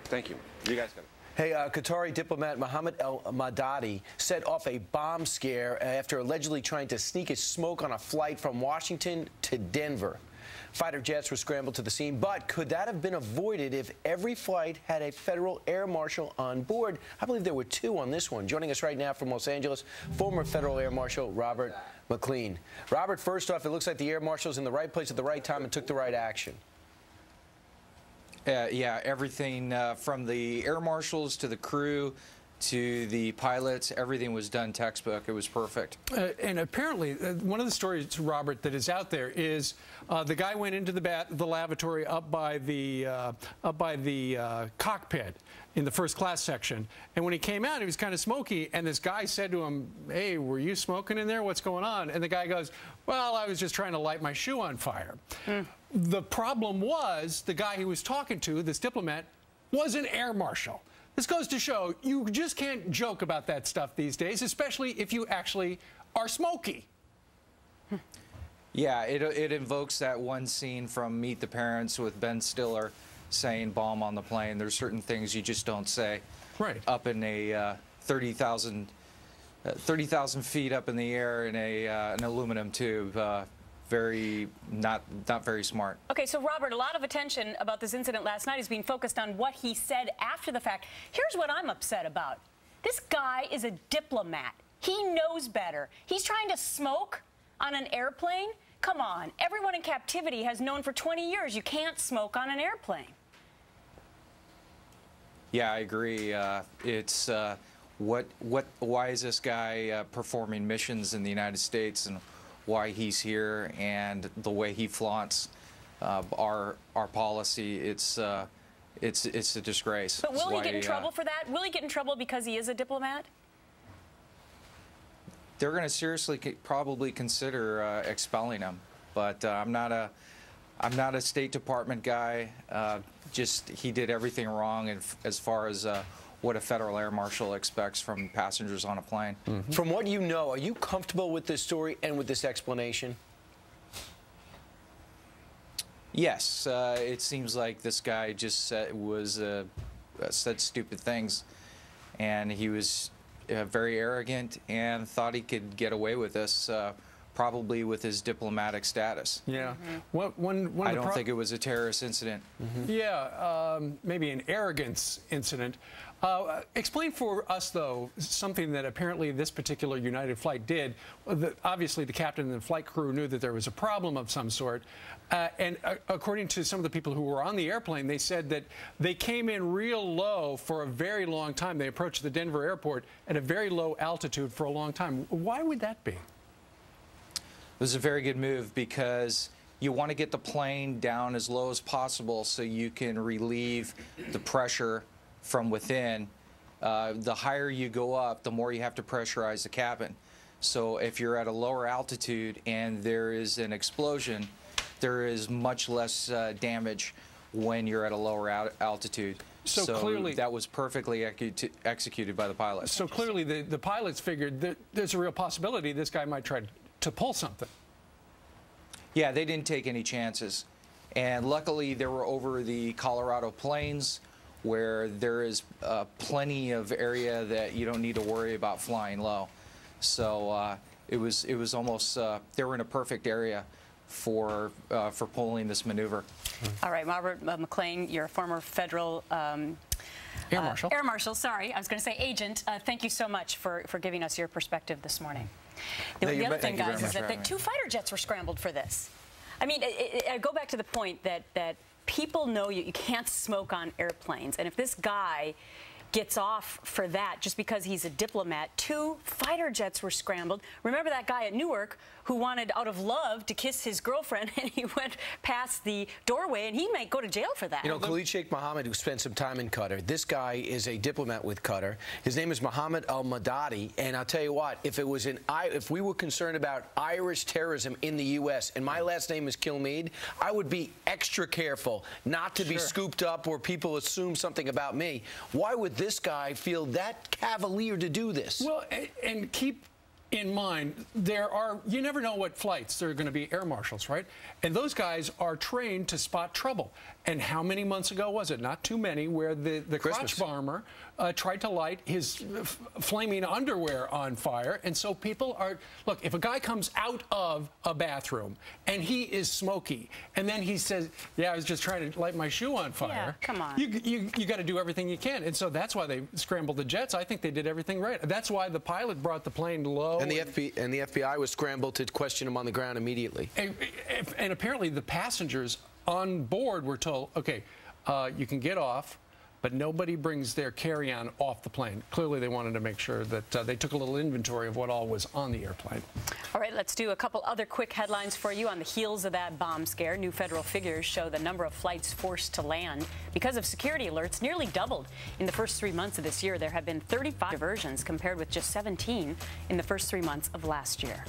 Thank you. You guys got it. Hey, Qatari diplomat Mohammed Al-Madadi set off a bomb scare after allegedly trying to sneak his smoke on a flight from Washington to Denver. Fighter jets were scrambled to the scene, but could that have been avoided if every flight had a Federal Air Marshal on board? I believe there were two on this one. Joining us right now from Los Angeles, former Federal Air Marshal Robert MacLean. Robert, first off, it looks like the Air Marshal's in the right place at the right time and took the right action. Yeah, everything from the air marshals to the crew to the pilots, everything was done textbook. It was perfect. And apparently, one of the stories, Robert, that is out there is the guy went into the lavatory up by the cockpit in the first class section, and when he came out, he was kind of smoky, and this guy said to him, "Hey, were you smoking in there? What's going on?" And the guy goes, "Well, I was just trying to light my shoe on fire." The problem was the guy he was talking to, this diplomat, was an air marshal. This goes to show you just can't joke about that stuff these days, especially if you actually are smoky. Yeah, it invokes that one scene from Meet the Parents with Ben Stiller saying "bomb on the plane." There's certain things you just don't say. Right. Up in a 30,000 feet up in the air in an aluminum tube. Not very smart. Okay, so Robert, a lot of attention about this incident last night is being focused on what he said after the fact. Here's what I'm upset about. This guy is a diplomat. He knows better. He's trying to smoke on an airplane? Come on. Everyone in captivity has known for 20 years you can't smoke on an airplane. Yeah, I agree. It's why is this guy performing missions in the United States, and why he's here, and the way he flaunts our policy? It's a disgrace. But will he get in trouble for that? Will he get in trouble because he is a diplomat? They're going to seriously probably consider expelling him. But I'm not a State Department guy. Just he did everything wrong as far as what a Federal Air Marshal expects from passengers on a plane. Mm-hmm. From what you know, are you comfortable with this story and with this explanation? Yes. It seems like this guy just said stupid things, and he was very arrogant and thought he could get away with this, probably with his diplomatic status. Yeah. I don't think it was a terrorist incident. Yeah, maybe an arrogance incident. Explain for us, though, something that apparently this particular United flight did. Obviously, the captain and the flight crew knew that there was a problem of some sort. And according to some of the people who were on the airplane, they said that they came in real low for a very long time. They approached the Denver airport at a very low altitude for a long time. Why would that be? It was a very good move because you want to get the plane down as low as possible so you can relieve the pressure from within. The higher you go up, the more you have to pressurize the cabin. So if you're at a lower altitude and there is an explosion, there is much less damage when you're at a lower altitude. So clearly that was perfectly executed by the pilots. So clearly the pilots figured that there's a real possibility this guy might try to pull something. Yeah, they didn't take any chances. And luckily, they were over the Colorado Plains, where there is plenty of area that you don't need to worry about flying low. So it was almost they were in a perfect area for pulling this maneuver. All right, Robert MacLean, you're a former Federal Air Marshal. Air Marshal, sorry. I was going to say agent. Thank you so much for giving us your perspective this morning. The other thing, guys, is that two fighter jets were scrambled for this. I mean, I go back to the point that people know you can't smoke on airplanes. And if this guy gets off for that just because he's a diplomat, two fighter jets were scrambled. Remember that guy at Newark who wanted, out of love, to kiss his girlfriend, and he went past the doorway, and he might go to jail for that. You know, Khalid Sheikh Mohammed, who spent some time in Qatar, this guy is a diplomat with Qatar. His name is Mohammed Al-Madadi, and I'll tell you what, if we were concerned about Irish terrorism in the U.S., and my last name is Kilmeade, I would be extra careful not to be scooped up or people assume something about me. Why would this guy feel that cavalier to do this? Well, and keep in mind, you never know what flights there are going to be air marshals, right? And those guys are trained to spot trouble. And how many months ago was it? Not too many, where the crotch bomber tried to light his flaming underwear on fire. And so people are, look, if a guy comes out of a bathroom and he is smoky, and then he says, yeah, I was just trying to light my shoe on fire. Yeah, come on. You got to do everything you can. And so that's why they scrambled the jets. I think they did everything right. That's why the pilot brought the plane low. And the FBI was scrambled to question him on the ground immediately. And apparently the passengers on board were told, okay, you can get off, but nobody brings their carry-on off the plane. Clearly they wanted to make sure that they took a little inventory of what all was on the airplane. All right, let's do a couple other quick headlines for you on the heels of that bomb scare. New federal figures show the number of flights forced to land because of security alerts nearly doubled. In the first 3 months of this year, there have been 35 diversions compared with just 17 in the first 3 months of last year.